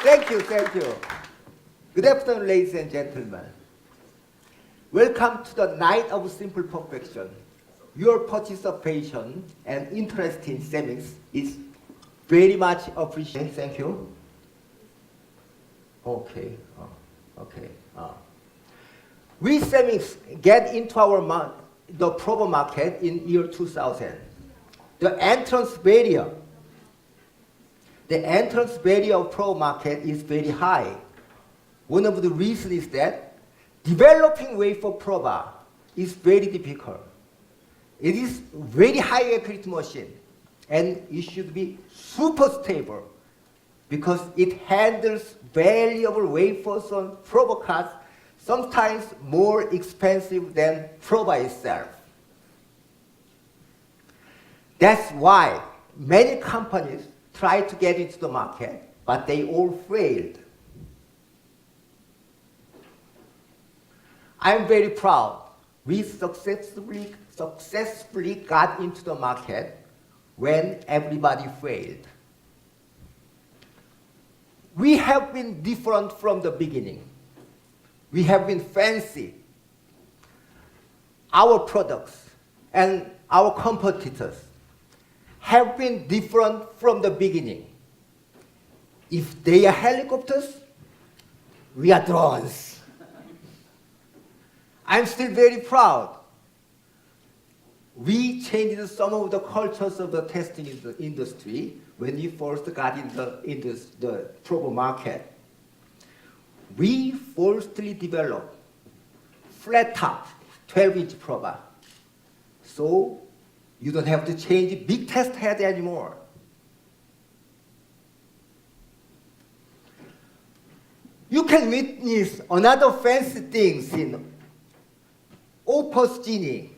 Thank you, thank you. Good afternoon, ladies and gentlemen. Welcome to the Night of Simple Perfection. Your participation and interest in Semics is very much appreciated. Thank you. Okay. Okay. We Semics get into the probe market in year 2000. The entrance barrier of probe market is very high. One of the reasons is that developing wafer prober is very difficult. It is very high accuracy machine, and it should be super stable because it handles valuable wafers on prober cards, sometimes more expensive than prober itself. That's why many companies try to get into the market, but they all failed. I'm very proud we successfully got into the market when everybody failed. We have been different from the beginning. We have been fancy. Our products and our competitors have been different from the beginning. If they are helicopters, we are drones. I'm still very proud. We changed some of the cultures of the testing industry when we first got into the probe market. We firstly developed flat top 12-inch prober. So you don't have to change big test head anymore. You can witness another fancy things in Opus Genie,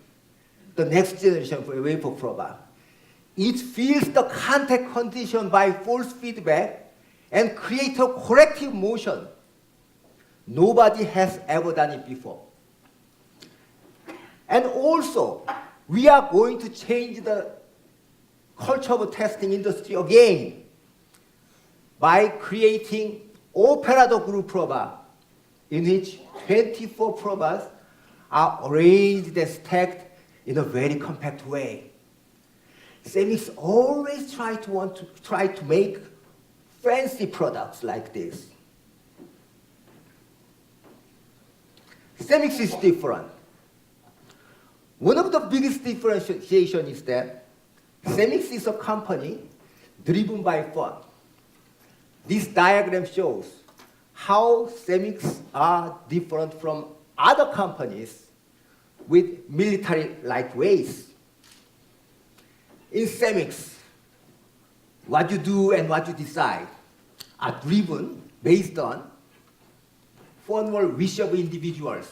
the next generation for wafer prober. It feels the contact condition by force feedback and creates a corrective motion. Nobody has ever done it before. And also, we are going to change the culture of testing industry again by creating operado group prober, in which 24 probers are arranged and stacked in a very compact way. Semics always try to make fancy products like this. Semics is different. One of the biggest differentiation is that Semics is a company driven by fun. This diagram shows how Semics are different from other companies with military-like ways. In Semics, what you do and what you decide are driven based on formal wish of individuals.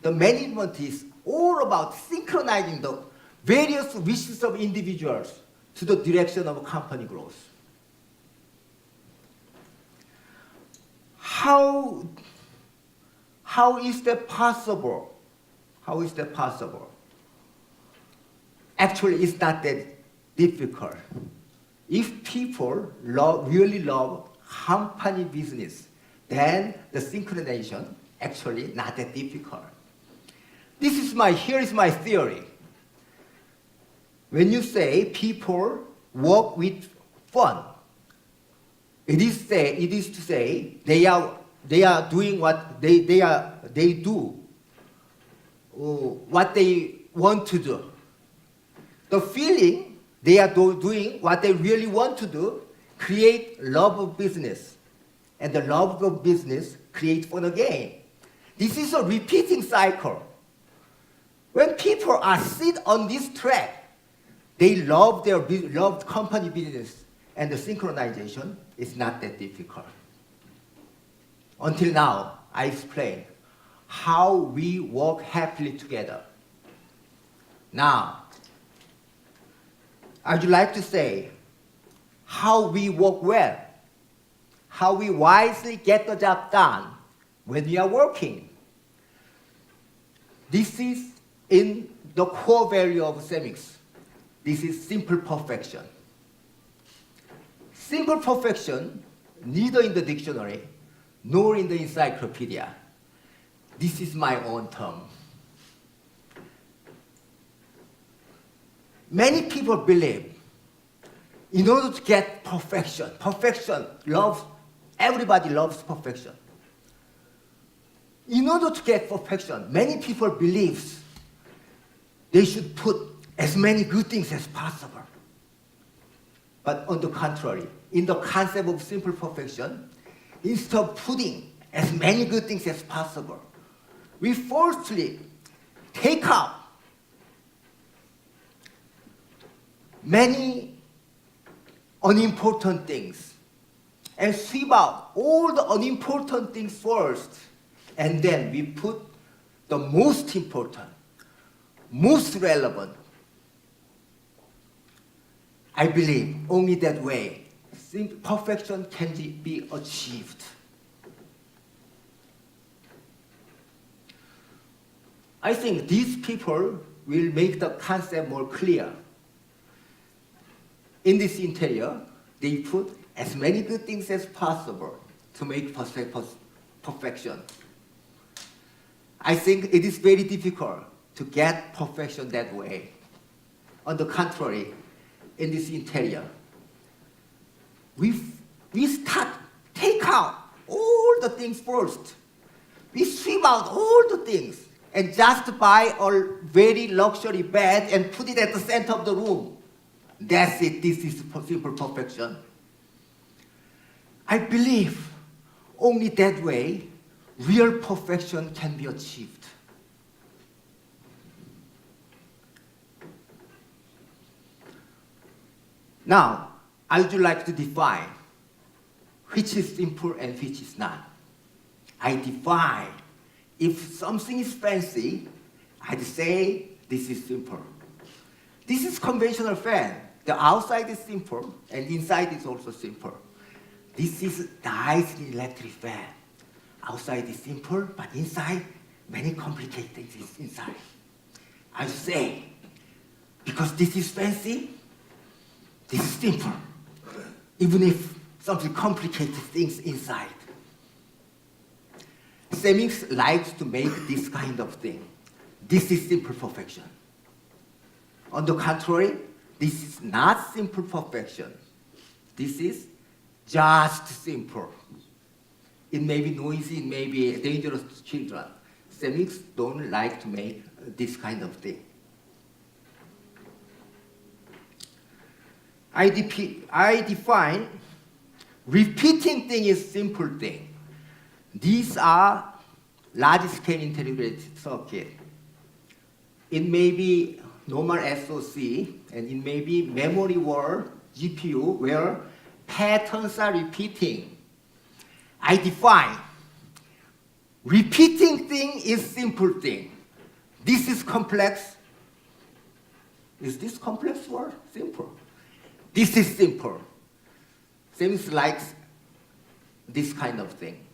The management is all about synchronizing the various wishes of individuals to the direction of company growth. How is that possible? How is that possible? Actually, it's not that difficult. If people really love company business, then the synchronization actually not that difficult. Here is my theory. When you say people work with fun, it is to say they are doing what they do, what they want to do. The feeling they are doing what they really want to do create love of business, and the love of business creates fun again. This is a repeating cycle. When people are sit on this track, they love their company business, and the synchronization is not that difficult. Until now, I explained how we work happily together. Now, I would like to say how we work well, how we wisely get the job done when we are working. This is in the core value of Semics. This is simple perfection. Simple perfection neither in the dictionary nor in the encyclopedia. This is my own term. Many people believe in order to get perfection, everybody loves perfection. In order to get perfection, many people believe they should put as many good things as possible. But on the contrary, in the concept of simple perfection, instead of putting as many good things as possible, we forcefully take out many unimportant things and sweep out all the unimportant things first, and then we put the most important, most relevant. I believe only that way perfection can be achieved. I think these people will make the concept more clear. In this interior, they put as many good things as possible to make perfection. I think it is very difficult to get perfection that way. On the contrary, in this interior, we take out all the things first. We sweep out all the things and just buy a very luxury bed and put it at the center of the room. That's it. This is simple perfection. I believe only that way real perfection can be achieved. Now, I would like to define which is simple and which is not. I define if something is fancy, I'd say this is simple. This is conventional fan. The outside is simple and inside is also simple. This is Dyson electric fan. Outside is simple, but inside, many complicated things inside. I say, because this is fancy, this is simple, even if something complicated things inside. Semics likes to make this kind of thing. This is simple perfection. On the contrary, this is not simple perfection. This is just simple. It may be noisy, it may be dangerous to children. Semics don't like to make this kind of thing. I define repeating thing is simple thing. These are large-scale integrated circuit. It may be normal SoC, and it may be memory word, GPU, where patterns are repeating. I define repeating thing is simple thing. This is complex. Is this complex word? Simple. This is simple. Semics likes this kind of thing.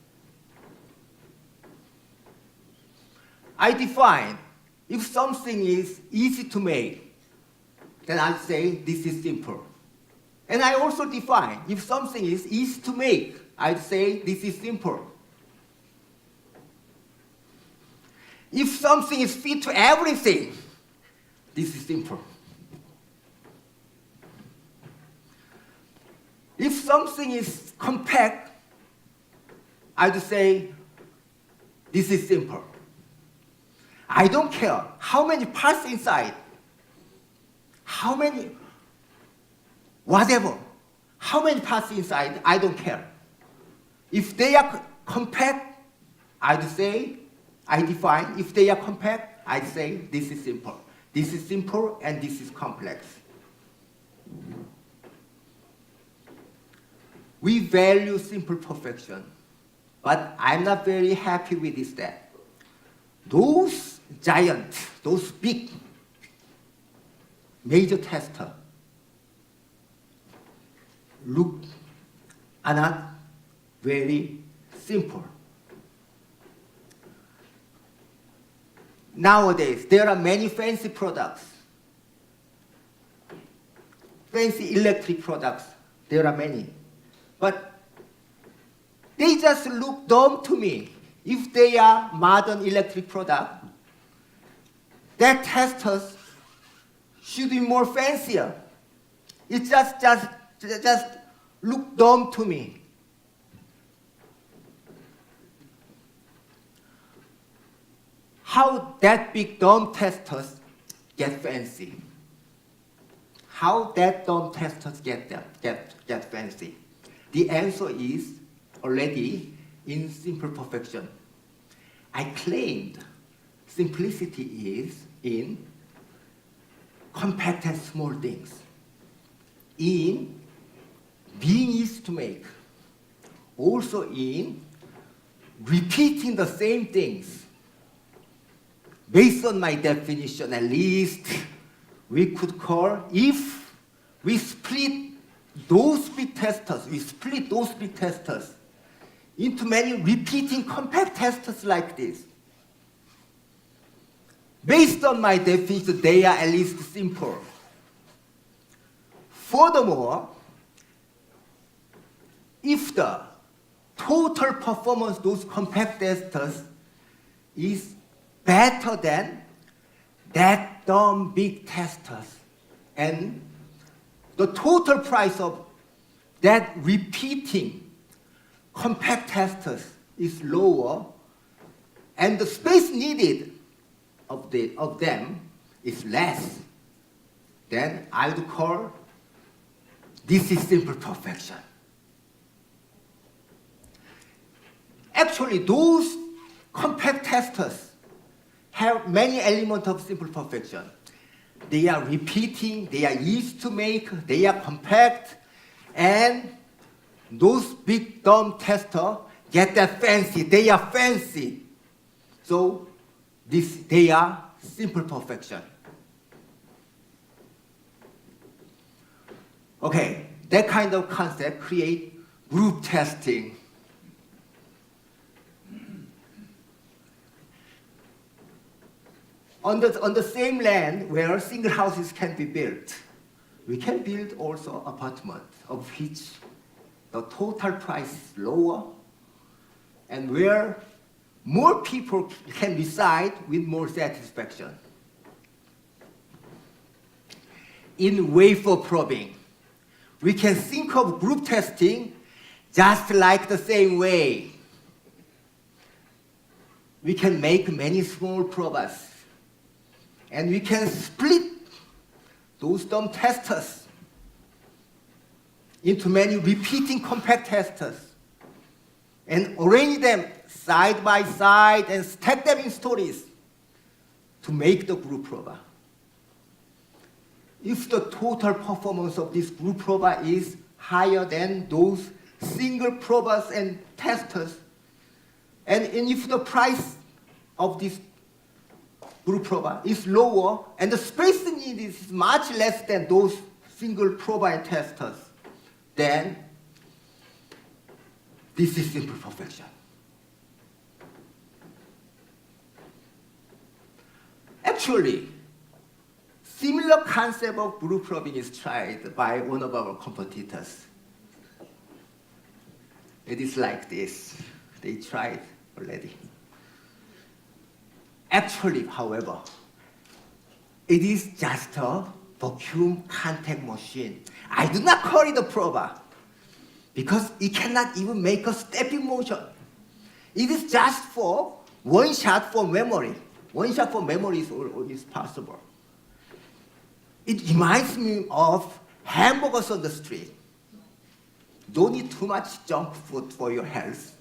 I define if something is easy to make, then I'll say this is simple. And I also define if something is easy to make, I'd say this is simple. If something is fit to everything, this is simple. If something is compact, I'd say this is simple. I don't care how many parts inside, how many parts inside, I don't care. If they are compact, I define, if they are compact, I say this is simple. This is simple and this is complex. We value simple perfection, but I'm not very happy with this that those giants, those big major testers are not very simple. Nowadays, there are many fancy products, fancy electric products. There are many. But They just look dumb to me. If they are modern electric product, that testers should be more fancier. It just look dumb to me. How that big dumb testers get fancy? How that dumb testers get fancy? The answer is already in simple perfection. I claimed simplicity is in compact and small things, in being easy to make, also in repeating the same things. Based on my definition, at least, we could call, if we split those big testers into many repeating compact testers like this. Based on my definition, they are at least simple. Furthermore, if the total performance of those compact testers is better than that dumb big testers, and the total price of that repeating compact testers is lower, and the space needed of them is less, then I would call this is simple perfection. Actually, those compact testers have many elements of simple perfection. They are repeating, they are easy to make, they are compact, and those big dumb testers get that fancy. They are fancy. So they are simple perfection. Okay, that kind of concept create group testing. On the same land where single houses can be built, we can build also apartments of which the total price is lower, and where more people can reside with more satisfaction. In wafer probing, we can think of group testing just like the same way. We can make many small probers, and we can split those dumb testers into many repeating compact testers and arrange them side by side and stack them in stories to make the group prober. If the total performance of this group prober is higher than those single probers and testers, and if the price of this group prober is lower and the space needed is much less than those single prober and testers, then this is simple perfection. Actually, similar concept of group probing is tried by one of our competitors. It is like this. They tried already. Actually, however, it is just a vacuum contact machine. I do not call it a prober because it cannot even make a stepping motion. It is just for one shot for memory. One shot for memory is possible. It reminds me of hamburgers on the street. Don't eat too much junk food for your health.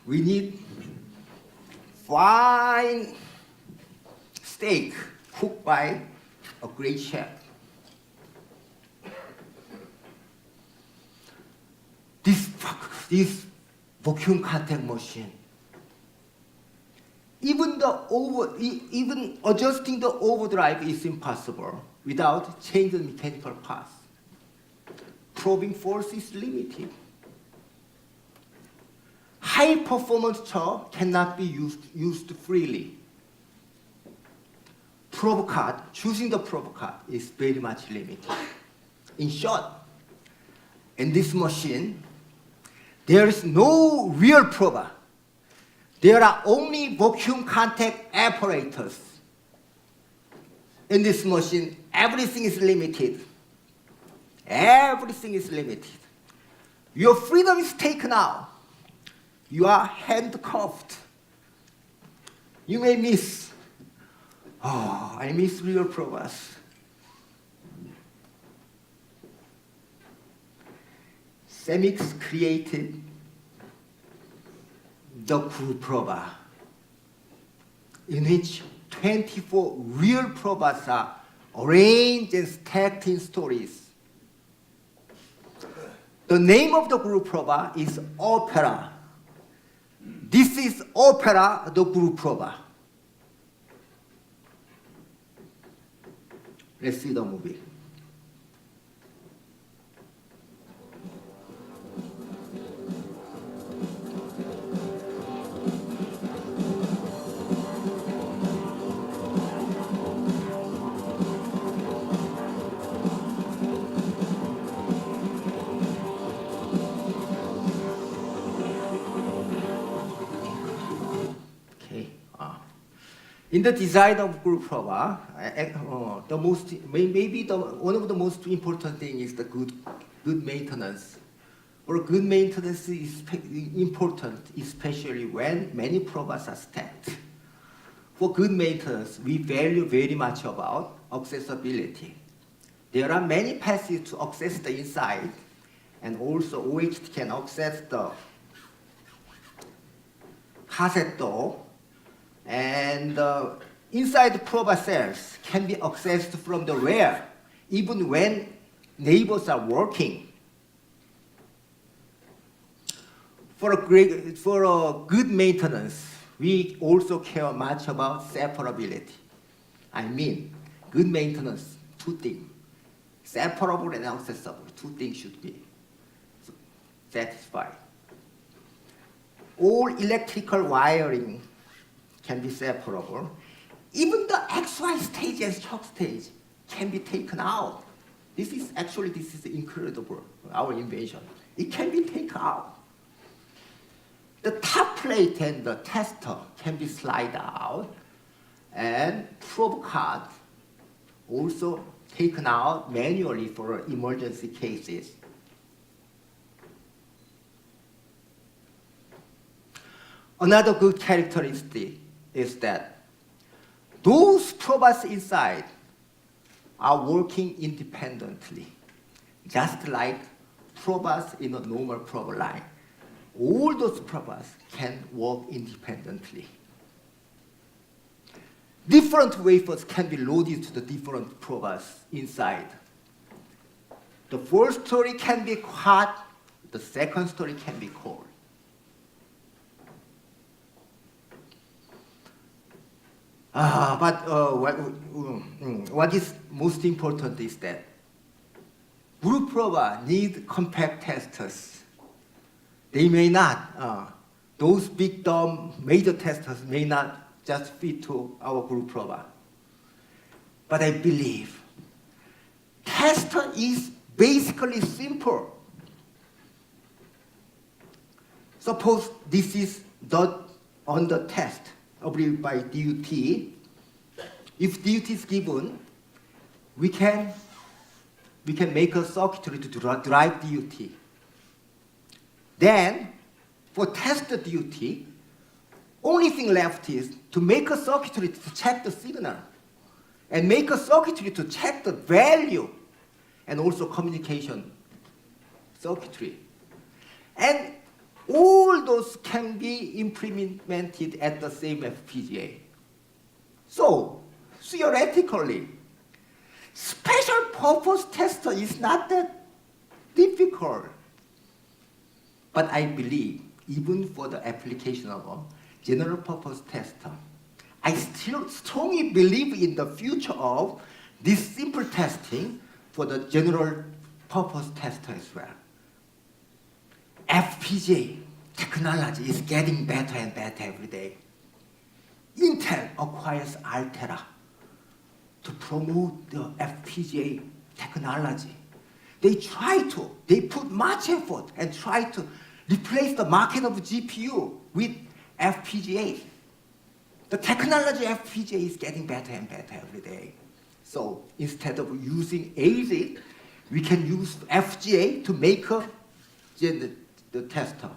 We need fine steak cooked by a great chef. This vacuum contact machine, even adjusting the overdrive is impossible without changing mechanical parts. Probing force is limited. High performance tool cannot be used freely. Probe card, choosing the probe card is very much limited. In short, in this machine, there is no real prober. There are only vacuum contact apparatus. In this machine, everything is limited. Everything is limited. Your freedom is taken out. You are handcuffed. You may miss. Oh, I miss real probers. Semics created the group prober, in which 24 real probers are arranged and stacked in stories. The name of the group prober is opera. This is opera, the group prober. Let's see the movie. In the design of group prober, the most maybe one of the most important thing is the good maintenance. Or good maintenance is important, especially when many probers are stacked. For good maintenance, we value very much about accessibility. There are many passes to access the inside, and also OHT can access the cassette door. And inside the prober cells can be accessed from the rear, even when neighbors are working. For a good maintenance, we also care much about separability. I mean, good maintenance, two things. Separable and accessible, two things should be satisfied. All electrical wiring can be separable. Even the XY stage and shock stage can be taken out. This is incredible, our invention. It can be taken out. The top plate and the tester can be slid out, and probe card also taken out manually for emergency cases. Another good characteristic is that those probers inside are working independently, just like probers in a normal prober line. All those probers can work independently. Different wafers can be loaded to the different probers inside. The first story can be hot, the second story can be cold. What is most important is that group prober need compact testers. They may not, those big dumb major testers may not just fit to our group prober. But I believe tester is basically simple. Suppose this is done on the test by DUT. If DUT is given, we can make a circuitry to drive DUT. Then, for test the DUT, only thing left is to make a circuitry to check the signal, and make a circuitry to check the value, and also communication circuitry. And all those can be implemented at the same FPGA. So, theoretically, special purpose tester is not that difficult. But I believe, even for the application of a general purpose tester, I still strongly believe in the future of this simple testing for the general purpose tester as well. FPGA technology is getting better and better every day. Intel acquires Altera to promote the FPGA technology. They put much effort and try to replace the market of GPU with FPGA. The technology FPGA is getting better and better every day. So instead of using ASIC, we can use FGA to make the tester.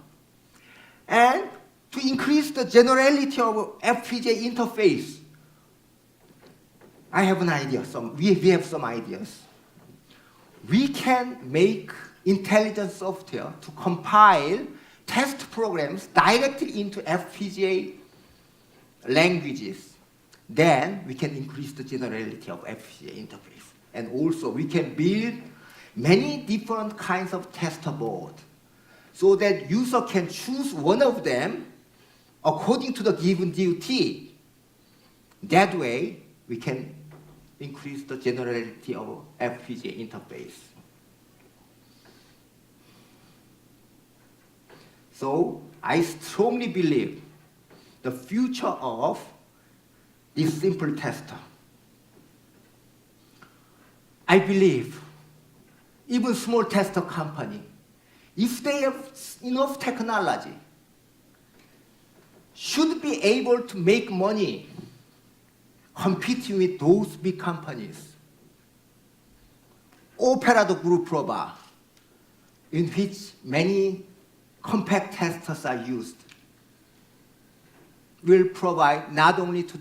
And to increase the generality of FPGA interface, I have an idea. We have some ideas. We can make intelligent software to compile test programs directly into FPGA languages. Then we can increase the generality of FPGA interface. And also we can build many different kinds of tester board so that user can choose one of them according to the given duty. That way we can increase the generality of FPGA interface. So I strongly believe the future of this simple tester. I believe even small tester company, if they have enough technology, should be able to make money competing with those big companies. Opera, the group prober, in which many compact testers are used, will provide not only to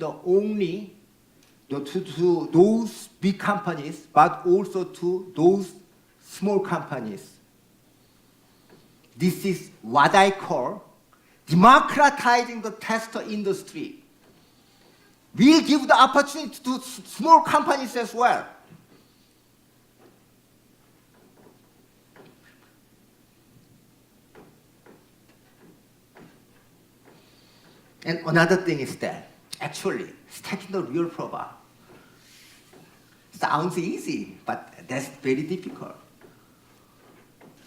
those big companies, but also to those small companies. This is what I call democratizing the tester industry. We'll give the opportunity to small companies as well. And another thing is that actually stacking the real prober sounds easy, but that's very difficult.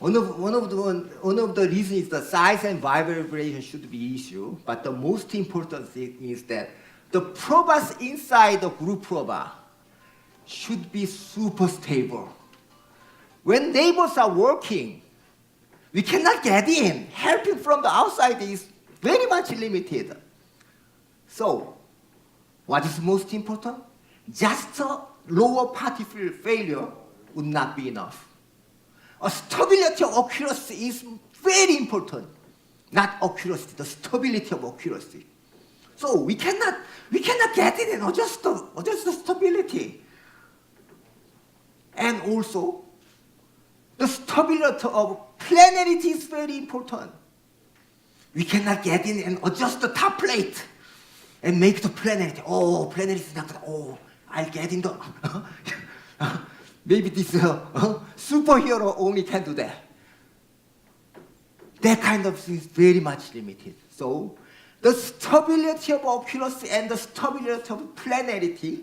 One of the reasons is the size and vibration should be issue, but the most important thing is that the probers inside the group prober should be super stable. When neighbors are working, we cannot get in. Helping from the outside is very much limited. So, what is most important? Just a lower party failure would not be enough. A stability of accuracy is very important. Not accuracy, the stability of accuracy. So we cannot get in and adjust the stability. And also, the stability of planarity is very important. We cannot get in and adjust the top plate and make the planarity. Oh, planarity is not good. Oh, I'll get in the... Maybe this superhero only can do that. That kind of thing is very much limited. So the stability of accuracy and the stability of planarity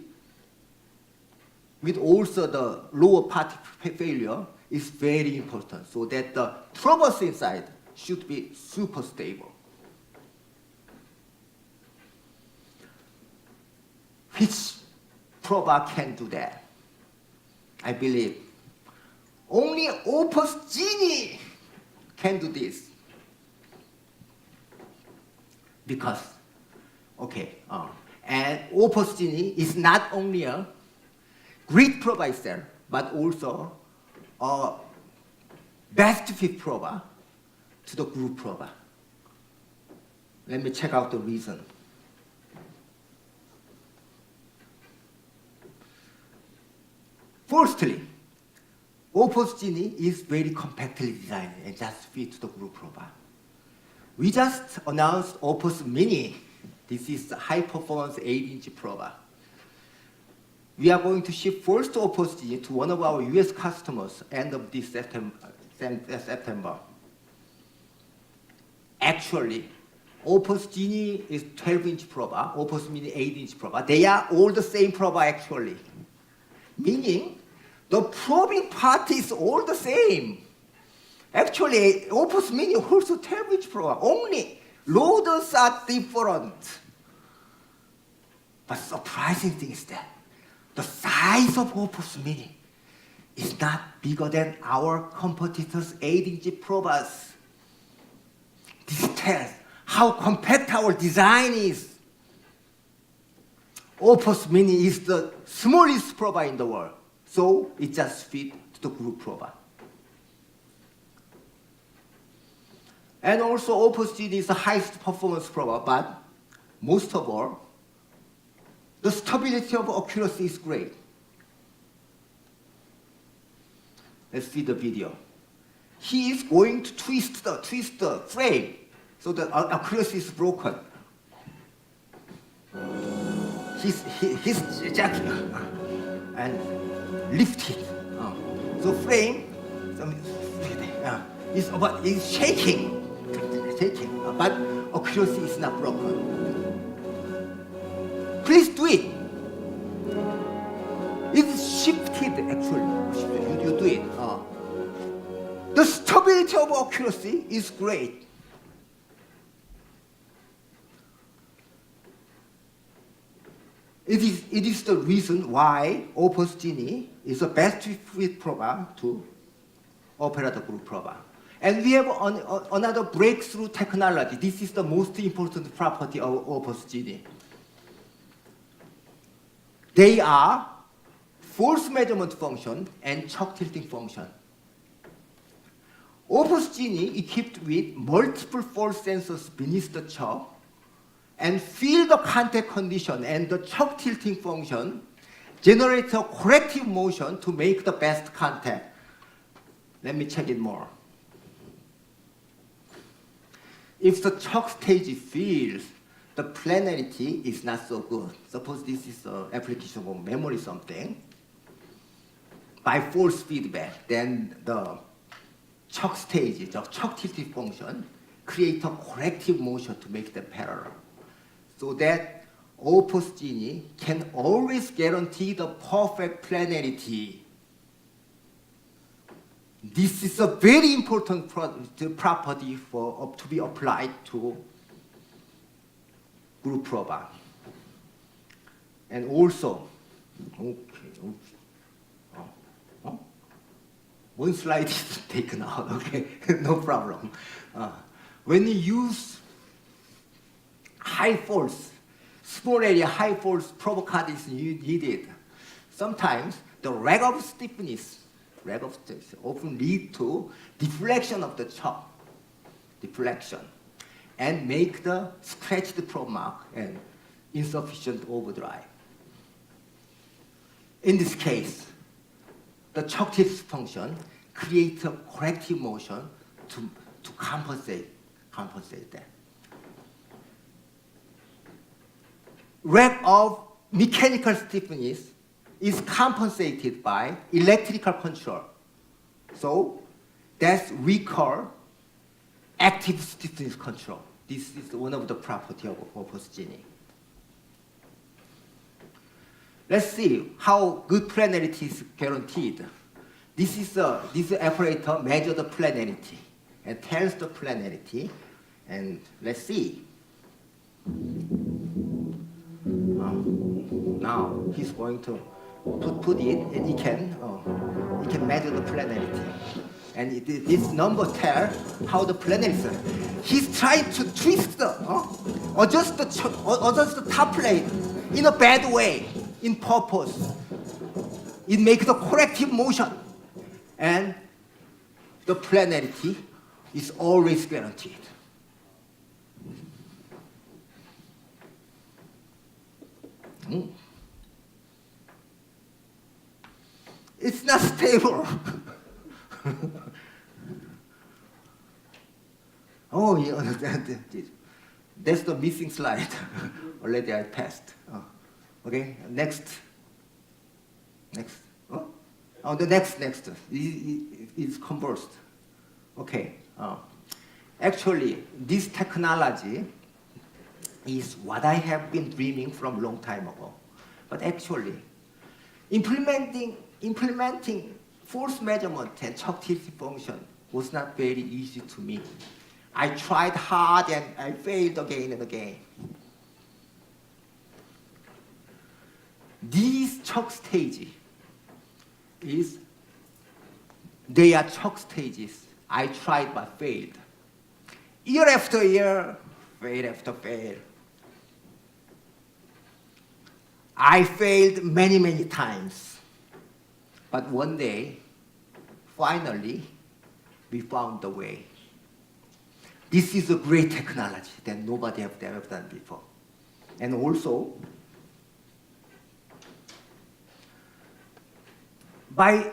with also the lower party failure is very important, so that the probers inside should be super stable. Which prober can do that? I believe only Opus Genie can do this. Because, and Opus Genie is not only a great prober itself, but also a best fit prober to the group prober. Let me check out the reason. Firstly, Opus Genie is very compactly designed and just fit to the group prober. We just announced Opus Mini. This is the high-performance 8-inch prober. We are going to ship first Opus Genie to one of our US customers end of this September. Actually, Opus Genie is 12-inch prober, Opus Mini 8-inch prober. They are all the same prober actually. Meaning, the probing part is all the same. Actually, Opus Mini also 12-inch prober. Only loaders are different. But surprising thing is that the size of Opus Mini is not bigger than our competitors' 8-inch probers. tells how compact our design is. Opus Mini is the smallest probe in the world, so it just fits to the group probe. And also Opus Genie is the highest performance probe, but most of all, the stability of accuracy is great. Let's see the video. He is going to twist the frame so the accuracy is broken. He's jacking and lift it. So frame is shaking, but accuracy is not broken. Please do it. It's shifted actually. You do it. The stability of accuracy is great. It is the reason why Opus Genie is the best fit probe to operate the group probe. And we have another breakthrough technology. This is the most important property of Opus Genie. They are force measurement function and chuck tilting function. Opus Genie equipped with multiple force sensors beneath the chuck and feel the contact condition and the chuck tilting function generate a corrective motion to make the best contact. Let me check it more. If the chuck stage feels the planarity is not so good, suppose this is an application of memory something, by force feedback, then the chuck stage, the chuck tilting function, create a corrective motion to make them parallel. So that Opus Genie can always guarantee the perfect planarity. This is a very important property to be applied to group probe. And also, one slide is taken out, okay, no problem. When you use high force, small area high force probe card is needed, sometimes the lag of stiffness often lead to deflection of the chuck, and make the scratched probe mark and insufficient overdrive. In this case, the chuck tilt function creates a corrective motion to compensate that. Lack of mechanical stiffness is compensated by electrical control. So that's we call active stiffness control. This is one of the properties of Opus Genie. Let's see how good planarity is guaranteed. This apparatus measures the planarity and tells the planarity. And let's see. Now he's going to put it, and he can measure the planarity. And this number tells how the planarity is. He's trying to twist adjust the top plate in a bad way, in purpose. It makes a corrective motion, and the planarity is always guaranteed. It's not stable. Oh, yeah, that's the missing slide. Already I passed. Okay, next. Oh, the next is conversed. Okay. Actually, this technology is what I have been dreaming from a long time ago. But actually, implementing force measurement and chuck tilting function was not very easy to me. I tried hard and I failed again and again. These chuck stages they are chuck stages I tried but failed. year after year, fail after fail. I failed many, many times. But one day, finally, we found the way. This is a great technology that nobody has ever done before. And also, by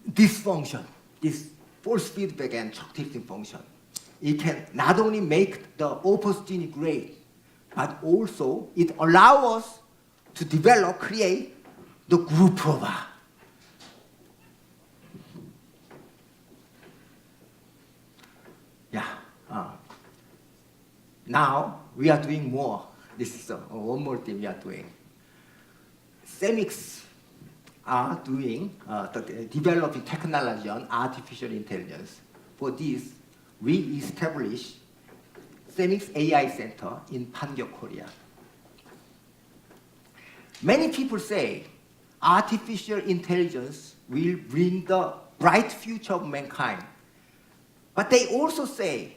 this function, this force feedback and shock testing function, it can not only make the opportunity great, but also it allows us to develop, create the group proba. Yeah. Now we are doing more. This is one more thing we are doing. Semics are doing developing technology on artificial intelligence. For this, we established Semics AI Center in Pangyeok, Korea. Many people say artificial intelligence will bring the bright future of mankind. But they also say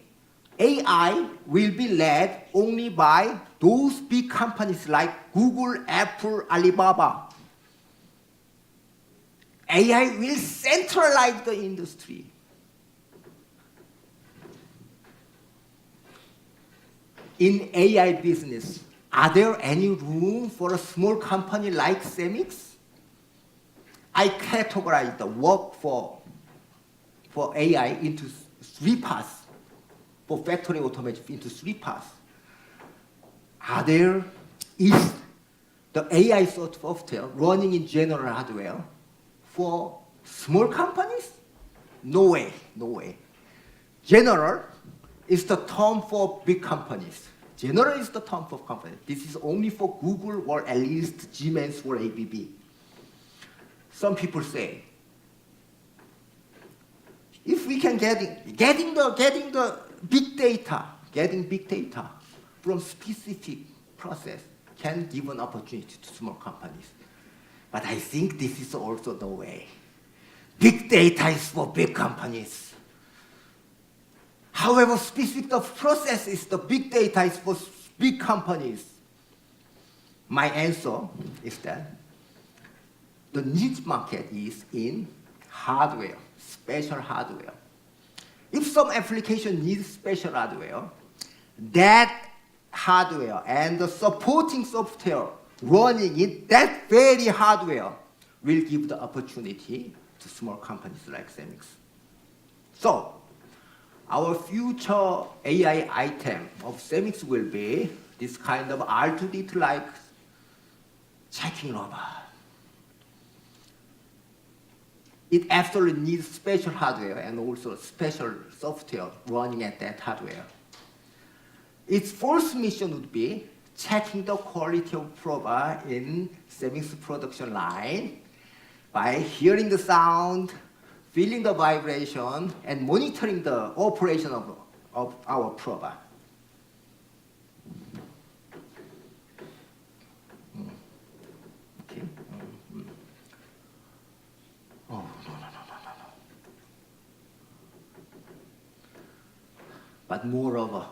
AI will be led only by those big companies like Google, Apple, Alibaba. AI will centralize the industry. In AI business, are there any room for a small company like Semics? I categorize the work for AI into three parts, for factory automation into three parts. Is the AI software running in general hardware for small companies? No way, no way. General is the term for big companies. General is the term for companies. This is only for Google or at least Siemens or ABB. Some people say, if we can getting the big data from specific process can give an opportunity to small companies. But I think this is also the way. Big data is for big companies. However, specific the process is the big data is for big companies. My answer is that the niche market is in hardware, special hardware. If some application needs special hardware, that hardware and the supporting software running in that very hardware will give the opportunity to small companies like Semics. So, our future AI item of Semics will be this kind of R2D2-like checking robot. It absolutely needs special hardware and also special software running at that hardware. Its first mission would be checking the quality of probe in Semics production line by hearing the sound, feeling the vibration, and monitoring the operation of our probe. Okay. Oh, no. But moreover,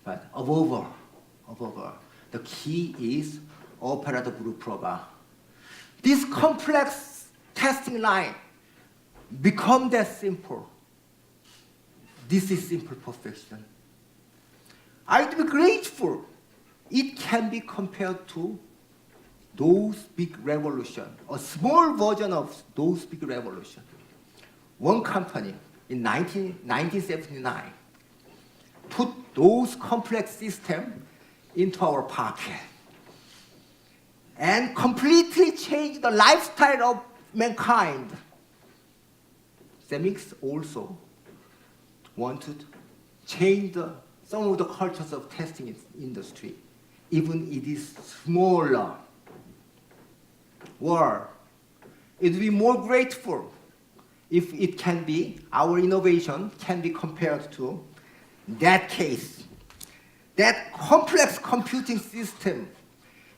above all, the key is operator group probe. This complex testing line become that simple. This is simple perfection. I'd be grateful. It can be compared to those big revolution, a small version of those big revolution. One company in 1979 put those complex systems into our pocket and completely changed the lifestyle of mankind. Semics also wanted to change some of the cultures of testing industry, even it is smaller. Or it would be more grateful if it can be, our innovation can be compared to that case. That complex computing system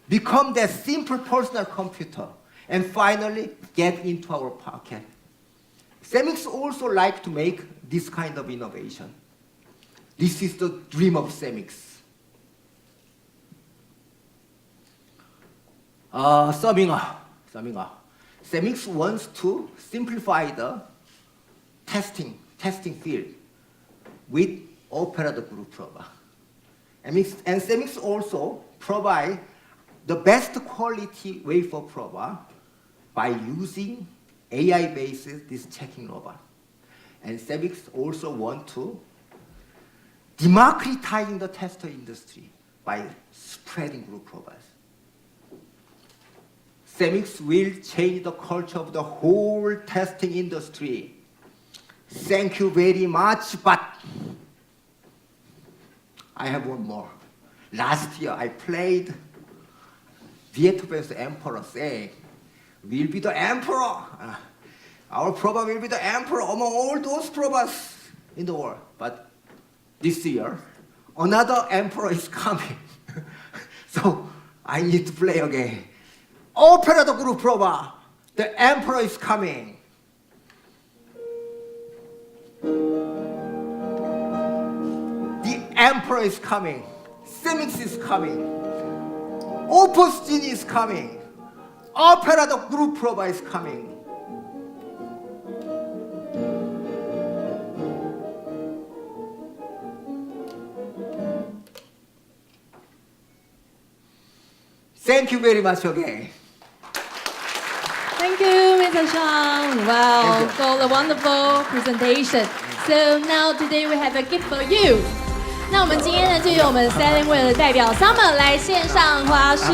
become that simple personal computer and finally get into our pocket. Semics also like to make this kind of innovation. This is the dream of Semics. Semics wants to simplify the testing field with operator group proba. And Semics also provide the best quality wafer proba by using AI-based this checking robot. And Semics also want to democratizing the tester industry by spreading group probas. Semics will change the culture of the whole testing industry. Thank you very much, but I have one more. Last year I played Vietnamese emperor saying, we'll be the emperor. Our proba will be the emperor among all those probas in the world. But this year, another emperor is coming. So I need to play again. Operator group proba, the emperor is coming. The emperor is coming. Semics is coming. Opus Genie is coming. Operator group proba is coming. Thank you very much again. Thank you, Mr. Shoun. Wow, for the wonderful presentation. So now today we have a gift for you. 那我们今天呢，就由我们 Stelling 的代表 Summer 来献上花束。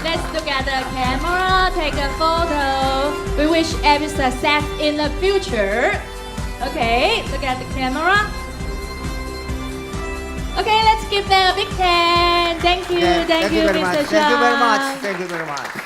Let's look at the camera, take a photo. We wish every success in the future. Okay, look at the camera. Okay, let's give them a big hand. Thank you, Thank you very Mr. much. Shoun. Thank you very much. Thank you very much.